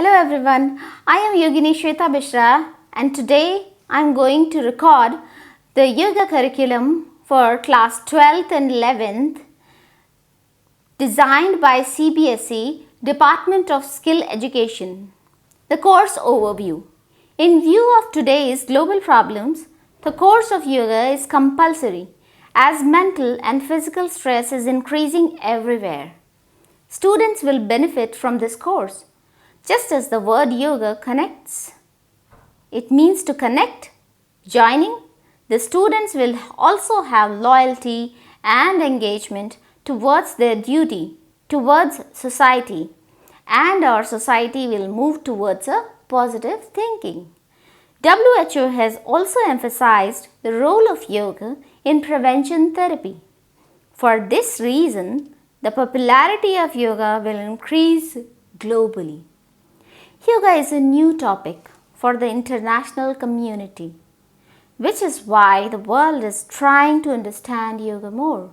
Hello everyone, I am Yogini Shweta Bishra and today I am going to record the yoga curriculum for class 12th and 11th designed by CBSE Department of Skill Education. The course overview. In view of today's global problems, the course of yoga is compulsory as mental and physical stress is increasing everywhere. Students will benefit from this course. Just as the word yoga connects, it means to connect, joining, the students will also have loyalty and engagement towards their duty, towards society, and our society will move towards a positive thinking. WHO has also emphasized the role of yoga in prevention therapy. For this reason, the popularity of yoga will increase globally. Yoga is a new topic for the international community, which is why the world is trying to understand yoga more.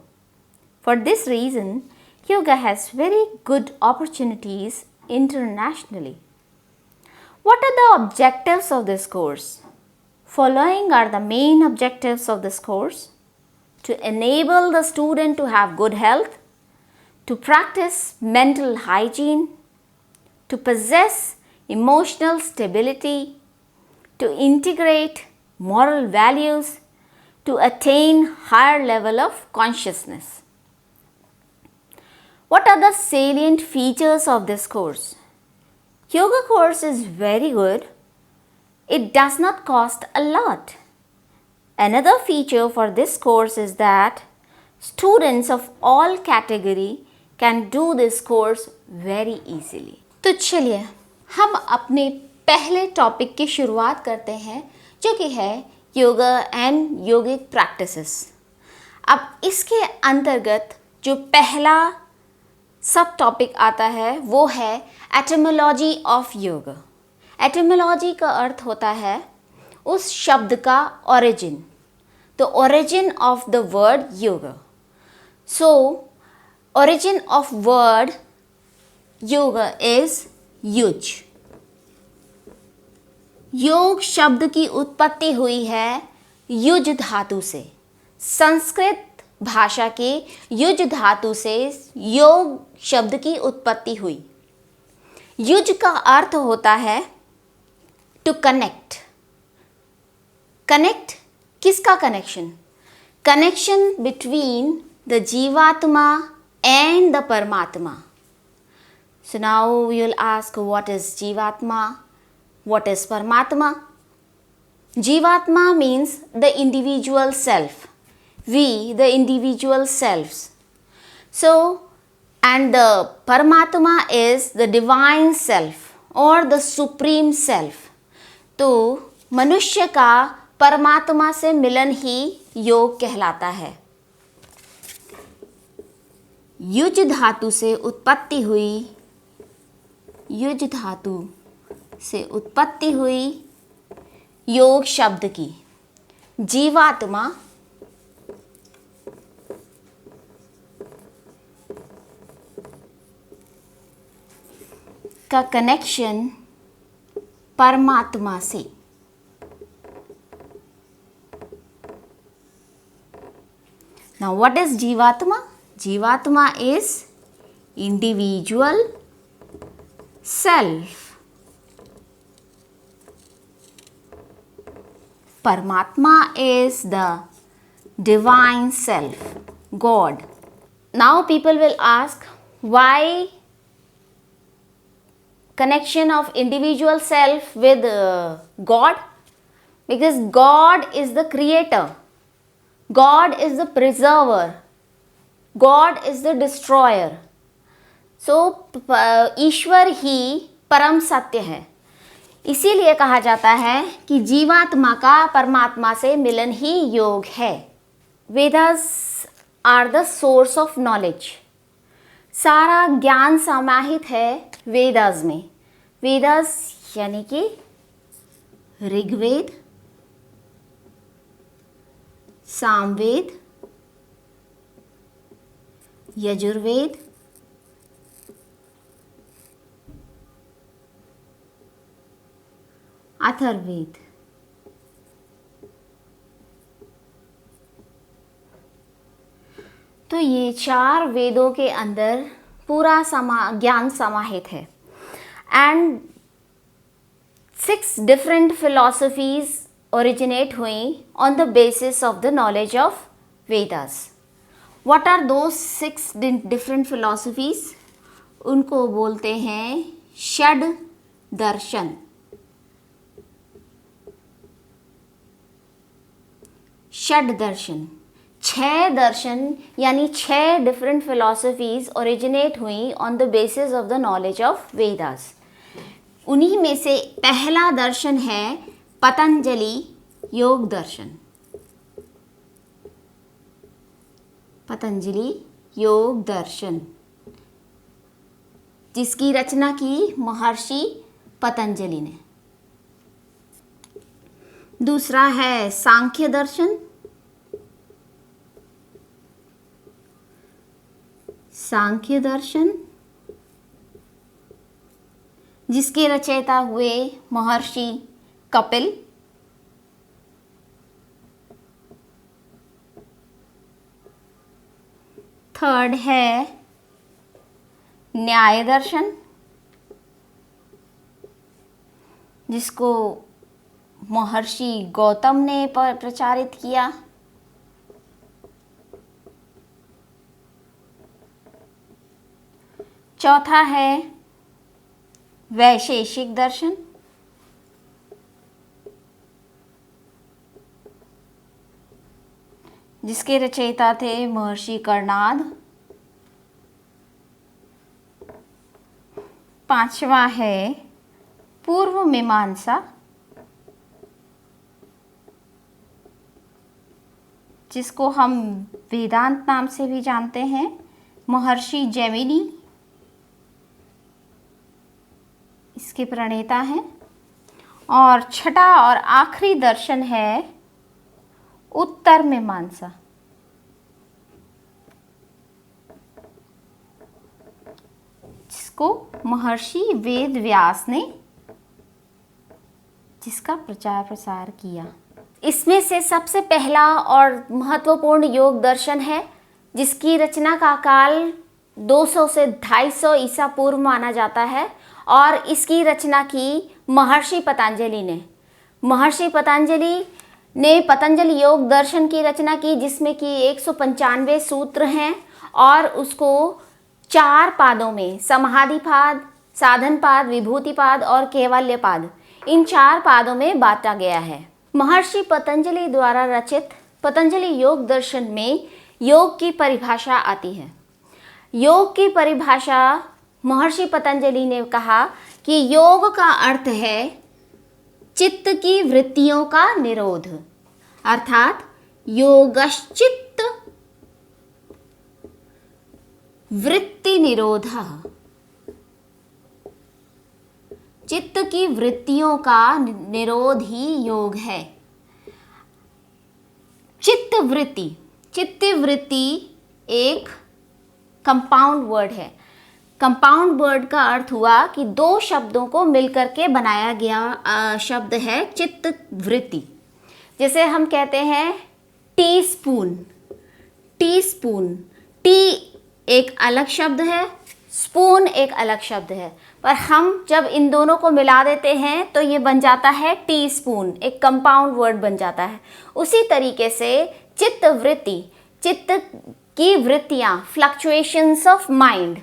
For this reason, yoga has very good opportunities internationally. What are the objectives of this course? Following are the main objectives of this course: to enable the student to have good health, to practice mental hygiene, to possess emotional stability, to integrate moral values, to attain higher level of consciousness. What are the salient features of this course? Yoga course is very good. It does not cost a lot. Another feature for this course is that students of all category can do this course very easily. तो चलिए हम अपने पहले topic की शुरुआत करते हैं, जो कि है योगा एंड योगिक प्रैक्टिसेस। अब इसके अंतर्गत जो पहला सब टॉपिक आता है वो है एटिमोलॉजी ऑफ योगा। एटिमोलॉजी का अर्थ होता है उस शब्द का origin, the origin of the word yoga. So origin of word yoga is use. योग शब्द की उत्पत्ति हुई है युज धातु से। संस्कृत भाषा के युज धातु से योग शब्द की उत्पत्ति हुई। युज का अर्थ होता है टू कनेक्ट। कनेक्ट किसका कनेक्शन? कनेक्शन बिटवीन द जीवात्मा एंड द परमात्मा। So now you will ask, what is Jivatma? What is Paramatma? Jivatma means the individual self. We, the individual selves. So, and the Paramatma is the divine self or the supreme self. तो मनुष्य का परमात्मा से मिलन ही योग कहलाता है। Use धातु से उत्पत्ति हुई, युज धातु से उत्पत्ति हुई योग शब्द की जीवात्मा का कनेक्शन परमात्मा से। Now what is जीवात्मा? जीवात्मा is individual self. Paramatma is the divine self, God. Now people will ask, why connection of individual self with God? Because God is the creator, God is the preserver, God is the destroyer. सो ईश्वर ही परम सत्य है। इसीलिए कहा जाता है कि जीवात्मा का परमात्मा से मिलन ही योग है। Vedas are the source of knowledge. सारा ज्ञान समाहित है वेदास में। वेदास यानी कि ऋग्वेद, सामवेद, यजुर्वेद, अथर्ववेद। तो ये 4 वेदों के अंदर पूरा ज्ञान समाहित है। एंड 6 डिफरेंट फिलॉसफीज ओरिजिनेट हुई on the basis of the knowledge of Vedas. What are those 6 different philosophies? उनको बोलते हैं षड दर्शन। षड दर्शन, 6 दर्शन यानी 6 डिफरेंट फिलॉसफीज ओरिजिनेट हुई on the basis of the knowledge of Vedas. उन्हीं में से पहला दर्शन है पतंजलि योग दर्शन। पतंजलि योग दर्शन, जिसकी रचना की महर्षि पतंजलि ने। दूसरा है सांख्य दर्शन। सांख्य दर्शन, जिसके रचयिता हुए महर्षि कपिल। थर्ड है न्याय दर्शन, जिसको महर्षि गौतम ने प्रचारित किया। चौथा है वैशेषिक दर्शन, जिसके रचयिता थे महर्षि कर्णाद। पांचवा है पूर्व मीमांसा, जिसको हम वेदांत नाम से भी जानते हैं, महर्षि जैमिनी इसके प्रणेता हैं। और छठा और आखिरी दर्शन है उत्तर मीमांसा, जिसको महर्षि वेद व्यास ने जिसका प्रचार प्रसार किया। इसमें से सबसे पहला और महत्वपूर्ण योग दर्शन है, जिसकी रचना का काल 200 से 250 ईसा पूर्व माना जाता है और इसकी रचना की महर्षि पतंजलि ने। महर्षि पतंजलि ने पतंजलि योग दर्शन की रचना की, जिसमें कि 195 सूत्र हैं और उसको 4 पादों में समाधिपाद, साधनपाद, विभूतिपाद और कैवल्यपाद, इन 4 पादों में बांटा गया है। महर्षि पतंजलि द्वारा रचित पतंजलि योग दर्शन में योग की परिभाषा आती है। योग की परिभाषा महर्षि पतंजलि ने कहा कि योग का अर्थ है चित्त की वृत्तियों का निरोध, अर्थात योगश्चित्त वृत्ति निरोधः। चित्त की वृत्तियों का निरोध ही योग है। चित्त वृत्ति एक कंपाउंड वर्ड है। कंपाउंड वर्ड का अर्थ हुआ कि 2 शब्दों को मिलकर के बनाया गया शब्द है चित्त वृत्ति। जैसे हम कहते हैं टी स्पून, टी एक अलग शब्द है, स्पून एक अलग शब्द है, पर हम जब इन दोनों को मिला देते हैं तो ये बन जाता है टी स्पून, एक कंपाउंड वर्ड बन जाता है। उसी तरीके से चित्त वृत्ति, चित्त की वृत्तियाँ, फ्लक्चुएशंस ऑफ माइंड,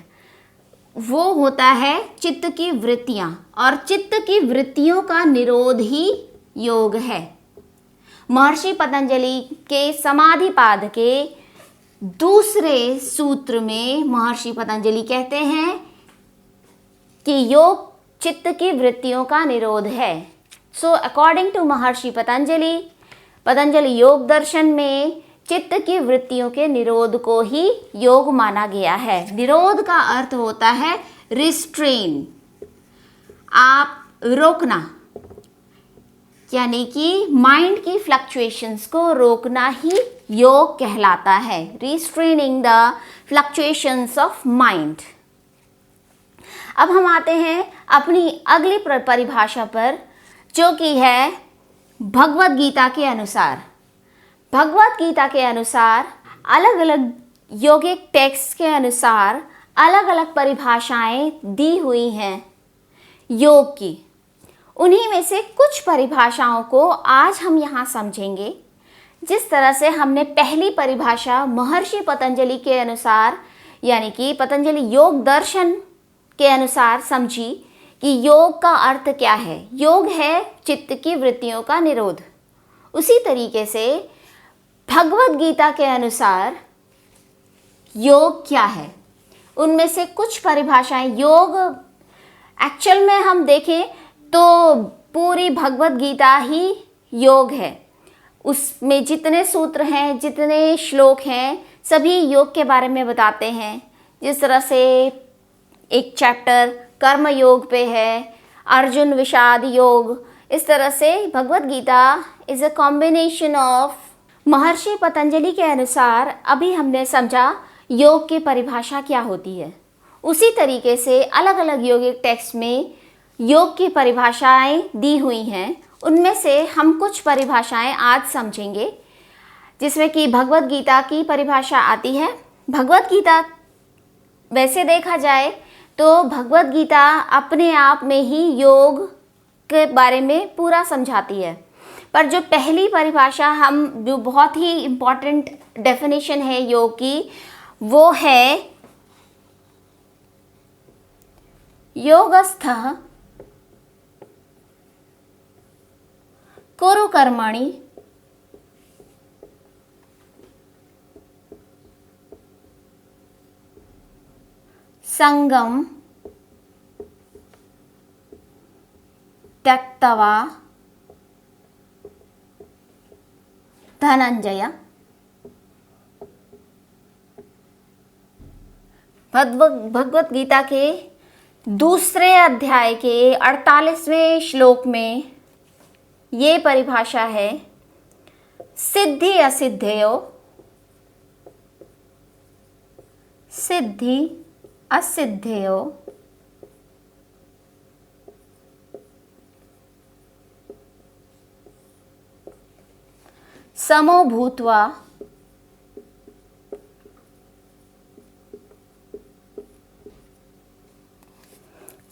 वो होता है चित्त की वृत्तियाँ, और चित्त की वृत्तियों का निरोध ही योग है। महर्षि पतंजलि के समाधिपाद के दूसरे सूत्र में महर्षि पतंजलि कहते हैं कि योग चित्त की वृत्तियों का निरोध है। सो अकॉर्डिंग टू महर्षि पतंजलि योग दर्शन में चित्त की वृत्तियों के निरोध को ही योग माना गया है। निरोध का अर्थ होता है रिस्ट्रेन, आप रोकना, यानी कि माइंड की फ्लक्चुएशंस को रोकना ही योग कहलाता है। Restraining the fluctuations of mind. अब हम आते हैं अपनी अगली परिभाषा पर, जो कि है भगवत गीता के अनुसार। भगवत गीता के अनुसार अलग अलग योगिक टेक्स्ट के अनुसार अलग अलग परिभाषाएं दी हुई हैं योग की। उन्हीं में से कुछ परिभाषाओं को आज हम यहाँ समझेंगे। जिस तरह से हमने पहली परिभाषा महर्षि पतंजलि के अनुसार यानी कि पतंजलि योग दर्शन के अनुसार समझी कि योग का अर्थ क्या है। योग है चित्त की वृत्तियों का निरोध। उसी तरीके से भगवत गीता के अनुसार योग क्या है, उनमें से कुछ परिभाषाएं। योग एक्चुअल में हम देखें तो पूरी भगवत गीता ही योग है। उसमें जितने सूत्र हैं, जितने श्लोक हैं, सभी योग के बारे में बताते हैं। जिस तरह से एक चैप्टर कर्म योग पे है, अर्जुन विषाद योग। इस तरह से Bhagavad Gita is a combination of. Maharishi Patanjali के अनुसार अभी हमने समझा योग की परिभाषा क्या होती है। उसी तरीके से अलग अलग योगिक टेक्स्ट में योग की परिभाषाएं दी हुई हैं। उनमें से हम कुछ परिभाषाएं आज समझेंगे, जिसमें कि भगवत गीता की परिभाषा आती है। भगवत गीता वैसे देखा जाए तो भगवत गीता अपने आप में ही योग के बारे में पूरा समझाती है। पर जो पहली परिभाषा हम जो बहुत ही इम्पॉर्टेंट डेफिनेशन है योग की, वो है योगस्थः कुरु कर्मणि संगम त्यक्त्वा धनंजय। भगवत गीता के दूसरे अध्याय के 48वें श्लोक में ये परिभाषा है, सिद्धि असिद्धयो, सिद्धि असिद्धयो समो भूत्वा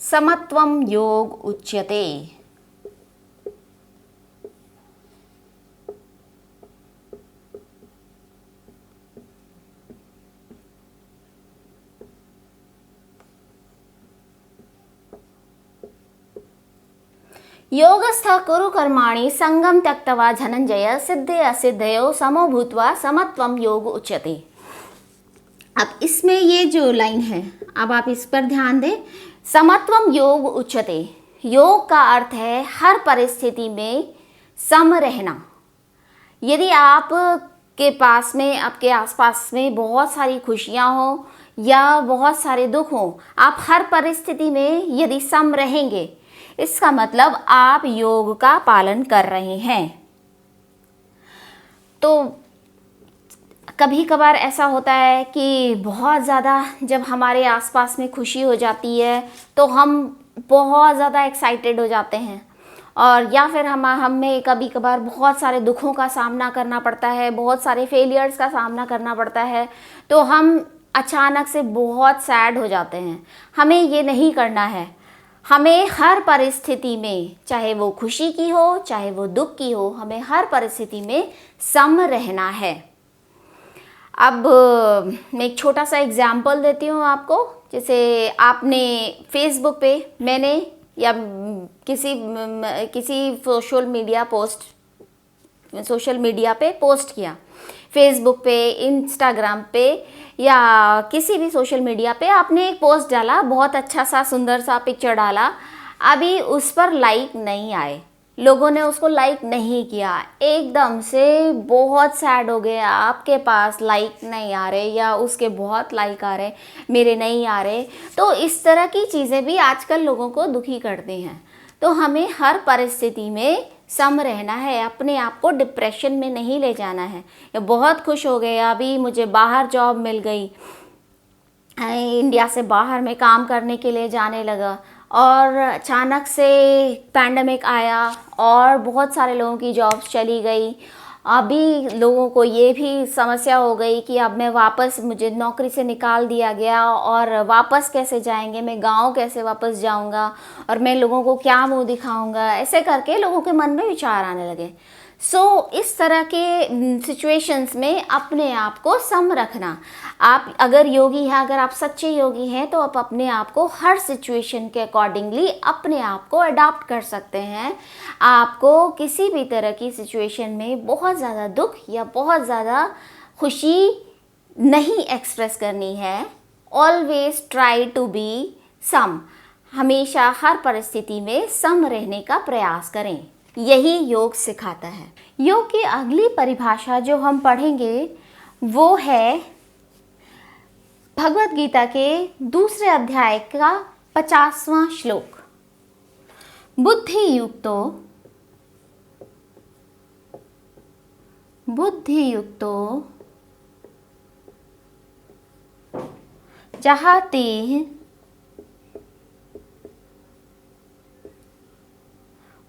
समत्वं योग उच्यते। योगस्थ कुरु कर्माणि संगम त्यक्त्वा धनंजय सिद्धि असिद्धयो समो भूत्वा समत्वम योग उच्यते। अब इसमें ये जो लाइन है, अब आप इस पर ध्यान दें। समत्वम योग उच्यते, योग का अर्थ है हर परिस्थिति में सम रहना। यदि आप के पास में, आपके आसपास में बहुत सारी खुशियाँ हो या बहुत सारे दुख हो, आप हर परिस्थिति में यदि सम रहेंगे, इसका मतलब आप योग का पालन कर रहे हैं। तो कभी कभार ऐसा होता है कि बहुत ज़्यादा जब हमारे आसपास में खुशी हो जाती है तो हम बहुत ज़्यादा एक्साइटेड हो जाते हैं, और या फिर हमें कभी कभार बहुत सारे दुखों का सामना करना पड़ता है, बहुत सारे फेलियर्स का सामना करना पड़ता है, तो हम अचानक से बहुत सैड हो जाते हैं। हमें ये नहीं करना है। हमें हर परिस्थिति में, चाहे वो खुशी की हो चाहे वो दुख की हो, हमें हर परिस्थिति में सम रहना है। अब मैं एक छोटा सा एग्जाम्पल देती हूँ आपको। जैसे आपने फेसबुक पे, मैंने या किसी सोशल मीडिया पे पोस्ट किया, फेसबुक पे, इंस्टाग्राम पे या किसी भी सोशल मीडिया पे आपने एक पोस्ट डाला, बहुत अच्छा सा सुंदर सा पिक्चर डाला। अभी उस पर लाइक नहीं आए, लोगों ने उसको लाइक नहीं किया, एकदम से बहुत सैड हो गए। आपके पास लाइक नहीं आ रहे या उसके बहुत लाइक आ रहे, मेरे नहीं आ रहे। तो इस तरह की चीज़ें भी आजकल लोगों को दुखी करती हैं। तो हमें हर परिस्थिति में सम रहना है, अपने आप को डिप्रेशन में नहीं ले जाना है। या बहुत खुश हो गए, अभी मुझे बाहर जॉब मिल गई, इंडिया से बाहर में काम करने के लिए जाने लगा, और अचानक से पैंडमिक आया और बहुत सारे लोगों की जॉब्स चली गई। अभी लोगों को ये भी समस्या हो गई कि अब मैं वापस, मुझे नौकरी से निकाल दिया गया और वापस कैसे जाएंगे, मैं गांव कैसे वापस जाऊंगा और मैं लोगों को क्या मुंह दिखाऊंगा। ऐसे करके लोगों के मन में विचार आने लगे। इस तरह के सिचुएशंस में अपने आप को सम रखना। आप अगर योगी हैं, अगर आप सच्चे योगी हैं, तो आप अपने आप को हर सिचुएशन के अकॉर्डिंगली अपने आप को अडॉप्ट कर सकते हैं। आपको किसी भी तरह की सिचुएशन में बहुत ज़्यादा दुख या बहुत ज़्यादा खुशी नहीं एक्सप्रेस करनी है। ऑलवेज ट्राई टू बी सम। हमेशा हर परिस्थिति में सम रहने का प्रयास करें। यही योग सिखाता है। योग की अगली परिभाषा जो हम पढ़ेंगे वो है भगवत गीता के दूसरे अध्याय का 50वां श्लोक। बुद्धियुक्तो जहाते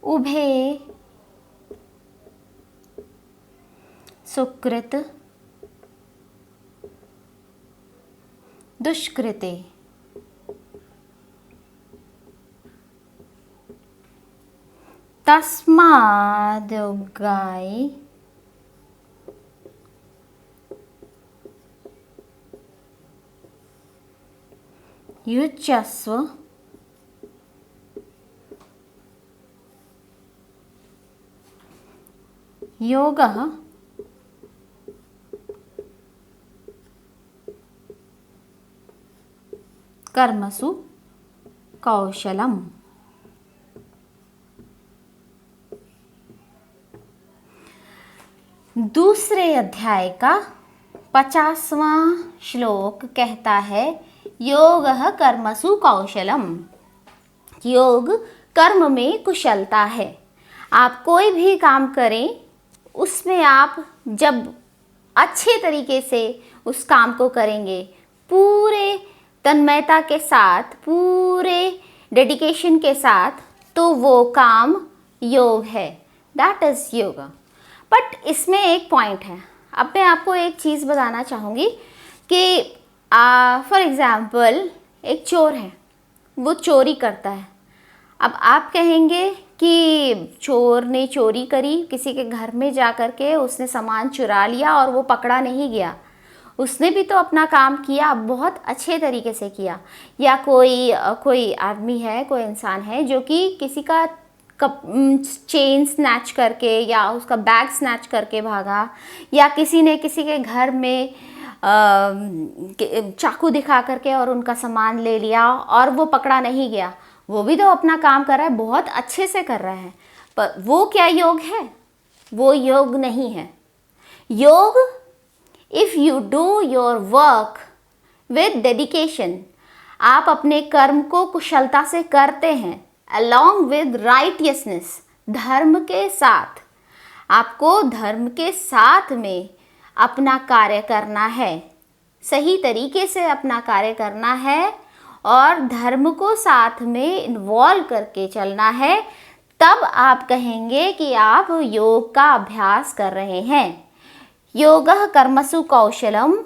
उभे सुकृत दुष्कृते। तस्माद्योगाय युज्यस्व योगः कर्मसु कौशलम। दूसरे अध्याय का 50वां श्लोक कहता है योगः कर्मसु कौशलम। योग कर्म में कुशलता है। आप कोई भी काम करें, उसमें आप जब अच्छे तरीके से उस काम को करेंगे, पूरे तन्मयता के साथ, पूरे डेडिकेशन के साथ, तो वो काम योग है। That is yoga. बट इसमें एक पॉइंट है। अब मैं आपको एक चीज़ बताना चाहूँगी कि फॉर एग्ज़ाम्पल एक चोर है, वो चोरी करता है। अब आप कहेंगे कि चोर ने चोरी करी, किसी के घर में जा कर के उसने सामान चुरा लिया और वो पकड़ा नहीं गया। उसने भी तो अपना काम किया, बहुत अच्छे तरीके से किया। या कोई आदमी है, कोई इंसान है जो कि किसी का चेन स्नैच करके या उसका बैग स्नैच करके भागा, या किसी ने किसी के घर में चाकू दिखा करके और उनका सामान ले लिया और वो पकड़ा नहीं गया। वो भी तो अपना काम कर रहा है, बहुत अच्छे से कर रहा है, पर वो क्या योग है? वो योग नहीं है। योग, if you do your work with dedication, आप अपने कर्म को कुशलता से करते हैं, अलॉन्ग विद राइटियसनेस, धर्म के साथ। आपको धर्म के साथ में अपना कार्य करना है, सही तरीके से अपना कार्य करना है और धर्म को साथ में इन्वॉल्व करके चलना है। तब आप कहेंगे कि आप योग का अभ्यास कर रहे हैं। योगः कर्मसु कौशलम,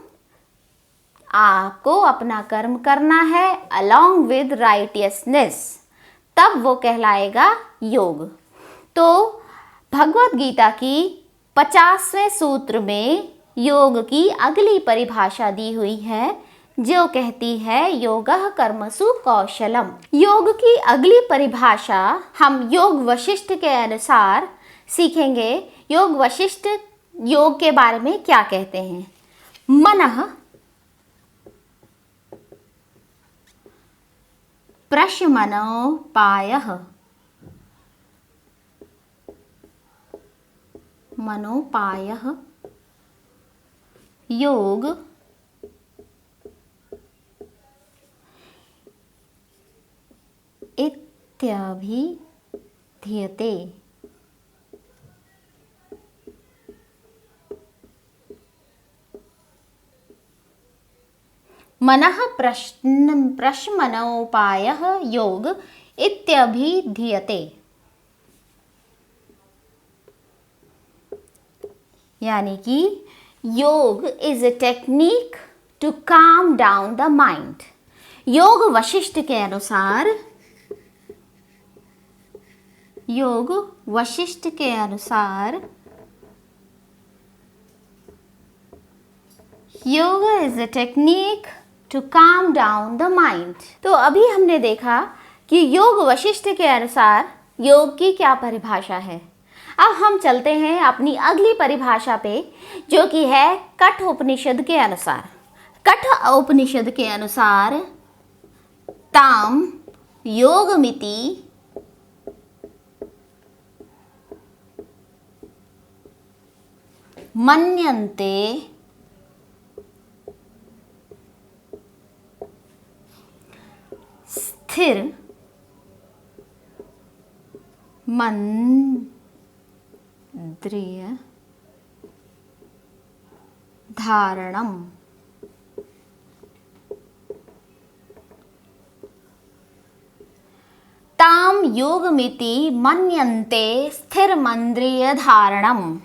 आपको अपना कर्म करना है अलॉन्ग विद राइटियसनेस, तब वो कहलाएगा योग। तो भगवत गीता की 50वें सूत्र में योग की अगली परिभाषा दी हुई है, जो कहती है योगः कर्मसु कौशलम। योग की अगली परिभाषा हम योग वशिष्ठ के अनुसार सीखेंगे। योग वशिष्ठ योग के बारे में क्या कहते हैं? मनः प्रशमनोपायः, मनोपायः योग इत्यभिधीयते। मनः प्रशमनोपायः योग इत्यभिधीयते। यानी कि yoga is a technique to calm down the mind. Yoga Vasishtha के अनुसार, योग वशिष्ठ के अनुसार yoga is a technique to calm down the mind. तो अभी हमने देखा कि योग वशिष्ठ के अनुसार योग की क्या परिभाषा है। अब हम चलते हैं अपनी अगली परिभाषा पे, जो कि है कठ उपनिषद के अनुसार। कठ उपनिषद के अनुसार ताम योगमिति मन्यन्ते स्थिर मंद्रिय धारणम। ताम योगमिति मन्यन्ते स्थिर मंद्रिय धारणम।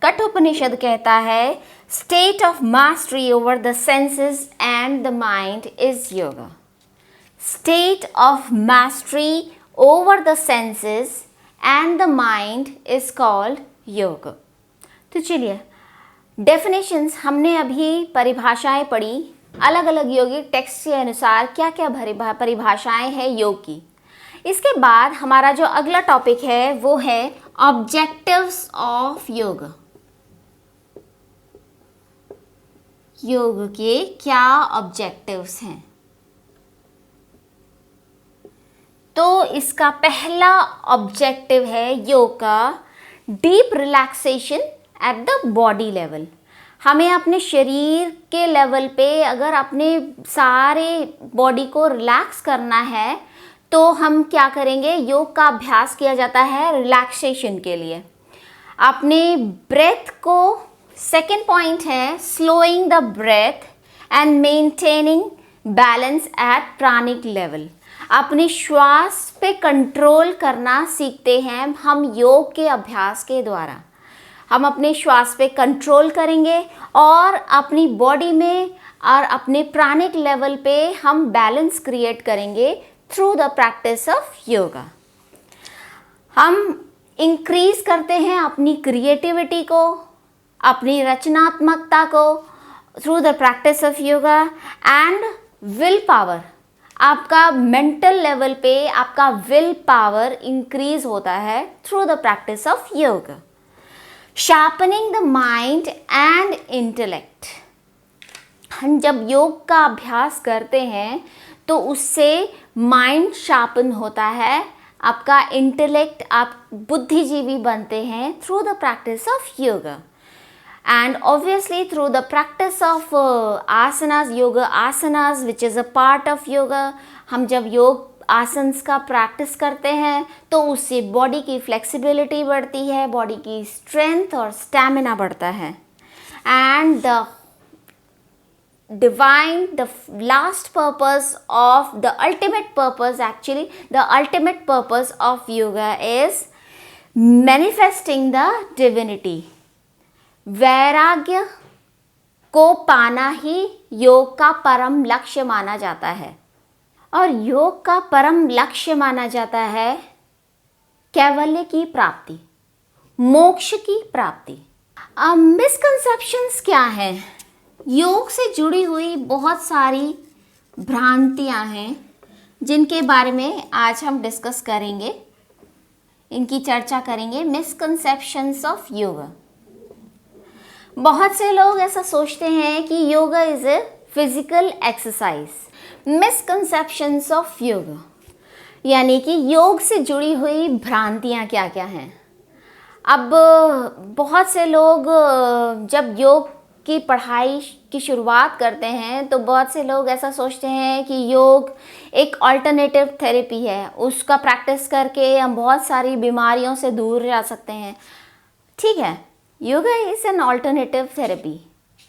कठोपनिषद कहता है state of mastery over the senses and the mind is yoga. State of mastery over the senses and the mind is called योग। तो चलिए, डेफिनेशंस हमने अभी परिभाषाएं पढ़ी, अलग अलग योगिक टेक्स्ट के अनुसार क्या क्या परिभाषाएं हैं योग की। इसके बाद हमारा जो अगला टॉपिक है वो है ऑब्जेक्टिव्स ऑफ योग। योग के क्या ऑब्जेक्टिव्स हैं। तो इसका पहला ऑब्जेक्टिव है योग का deep relaxation at the body level. हमें अपने शरीर के लेवल पे अगर अपने सारे बॉडी को रिलैक्स करना है तो हम क्या करेंगे, योग का अभ्यास किया जाता है रिलैक्सेशन के लिए। अपने ब्रेथ को, सेकेंड पॉइंट है slowing the breath and maintaining balance at pranic level. अपने श्वास पे कंट्रोल करना सीखते हैं हम योग के अभ्यास के द्वारा। हम अपने श्वास पे कंट्रोल करेंगे और अपनी बॉडी में और अपने प्राणिक लेवल पे हम बैलेंस क्रिएट करेंगे through the practice of yoga. हम इंक्रीज करते हैं अपनी क्रिएटिविटी को, अपनी रचनात्मकता को through the practice of yoga and will power. आपका मेंटल लेवल पे आपका विल पावर इंक्रीज होता है through the practice of yoga. Sharpening the mind and intellect. हम जब योग का अभ्यास करते हैं तो उससे माइंड शार्पन होता है, आपका इंटेलेक्ट, आप बुद्धिजीवी बनते हैं through the practice of yoga. And obviously through the practice of asanas, yoga asanas which is a part of yoga, हम जब योग आसन्स का प्रैक्टिस करते हैं तो उससे बॉडी की फ्लेक्सिबिलिटी बढ़ती है, बॉडी की स्ट्रेंथ और स्टैमिना बढ़ता है। And the divine, the last purpose of the ultimate purpose, actually the ultimate purpose of yoga is manifesting the divinity। वैराग्य को पाना ही योग का परम लक्ष्य माना जाता है। और योग का परम लक्ष्य माना जाता है कैवल्य की प्राप्ति, मोक्ष की प्राप्ति। मिसकंसेप्शंस क्या हैं? योग से जुड़ी हुई बहुत सारी भ्रांतियां हैं जिनके बारे में आज हम डिस्कस करेंगे, इनकी चर्चा करेंगे। Misconceptions of yoga. बहुत से लोग ऐसा सोचते हैं कि yoga is a physical exercise. Misconceptions of yoga यानी कि योग से जुड़ी हुई भ्रांतियाँ क्या क्या हैं। अब बहुत से लोग जब योग की पढ़ाई की शुरुआत करते हैं तो बहुत से लोग ऐसा सोचते हैं कि योग एक अल्टरनेटिव थेरेपी है, उसका प्रैक्टिस करके हम बहुत सारी बीमारियों से दूर रह सकते हैं। ठीक है, yoga is an alternative therapy,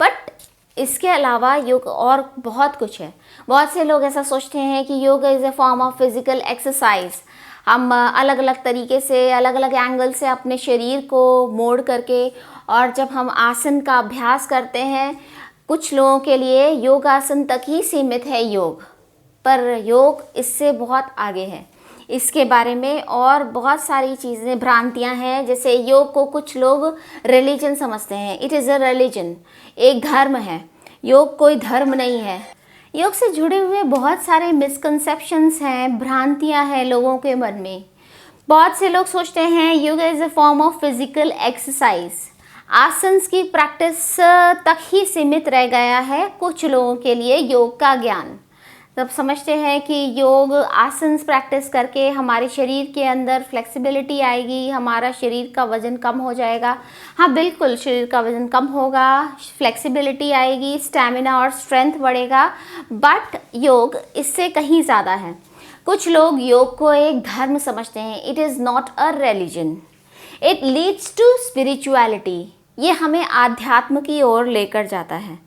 but इसके अलावा योग और बहुत कुछ है। बहुत से लोग ऐसा सोचते हैं कि योग is a form of physical exercise. हम अलग अलग तरीके से, अलग अलग एंगल से अपने शरीर को मोड़ करके, और जब हम आसन का अभ्यास करते हैं, कुछ लोगों के लिए योगासन तक ही सीमित है योग, पर योग इससे बहुत आगे है। इसके बारे में और बहुत सारी चीज़ें, भ्रांतियां हैं। जैसे योग को कुछ लोग रिलीजन समझते हैं। इट इज़ अ रिलीजन, एक धर्म है। योग कोई धर्म नहीं है। योग से जुड़े हुए बहुत सारे मिसकंसेप्शंस हैं, भ्रांतियां हैं लोगों के मन में। बहुत से लोग सोचते हैं योग is a form of physical exercise. Asanas की प्रैक्टिस तक ही सीमित रह गया है कुछ लोगों के लिए योग का ज्ञान। तब समझते हैं कि योग आसन्स प्रैक्टिस करके हमारे शरीर के अंदर फ्लेक्सिबिलिटी आएगी, हमारा शरीर का वज़न कम हो जाएगा। हाँ बिल्कुल, शरीर का वज़न कम होगा, फ्लेक्सिबिलिटी आएगी, स्टैमिना और स्ट्रेंथ बढ़ेगा, बट योग इससे कहीं ज़्यादा है। कुछ लोग योग को एक धर्म समझते हैं। It is not a religion, it leads to spirituality. ये हमें आध्यात्म की ओर लेकर जाता है।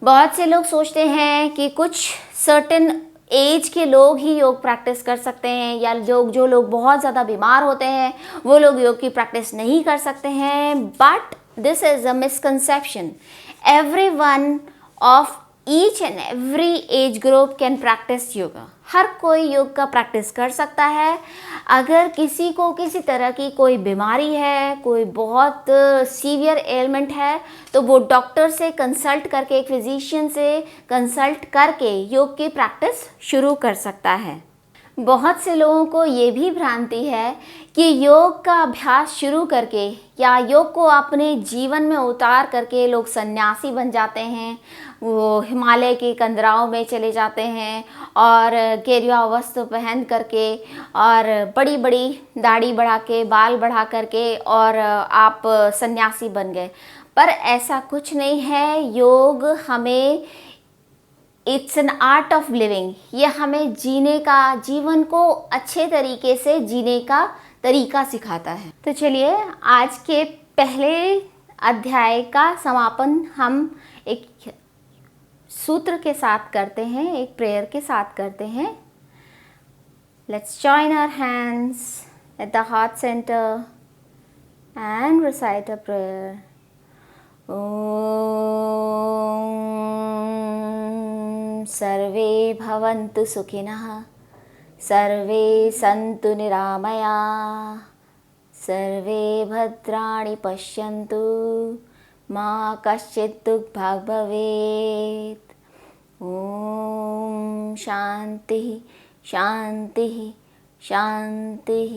बहुत से लोग सोचते हैं कि कुछ सर्टेन एज के लोग ही योग प्रैक्टिस कर सकते हैं, या जो लोग बहुत ज़्यादा बीमार होते हैं वो लोग योग की प्रैक्टिस नहीं कर सकते हैं। But this is a misconception. Everyone of each and every age group can practice yoga. हर कोई योग का प्रैक्टिस कर सकता है। अगर किसी को किसी तरह की कोई बीमारी है, कोई बहुत सीवियर एलिमेंट है, तो वो डॉक्टर से कंसल्ट करके, एक फिजिशियन से कंसल्ट करके योग की प्रैक्टिस शुरू कर सकता है। बहुत से लोगों को ये भी भ्रांति है कि योग का अभ्यास शुरू करके या योग को अपने जीवन में उतार करके लोग सन्यासी बन जाते हैं, वो हिमालय के कंदराओं में चले जाते हैं और गेरुआ वस्त्र पहन करके और बड़ी बड़ी दाढ़ी बढ़ा के, बाल बढ़ा करके, और आप सन्यासी बन गए। पर ऐसा कुछ नहीं है। योग हमें, it's an art of living. ये हमें जीने का, जीवन को अच्छे तरीके से जीने का तरीका सिखाता है। तो चलिए आज के पहले अध्याय का समापन हम एक सूत्र के साथ करते हैं, एक प्रेयर के साथ करते हैं। Let's join our hands at the heart centre and recite a prayer. सर्वे भवन्तु सुखिनः, सर्वे सन्तु निरामयाः, सर्वे भद्राणि पश्यन्तु, मा कश्चित् दुःखभाग् भवेत्। ॐ शान्तिः शान्तिः शान्तिः।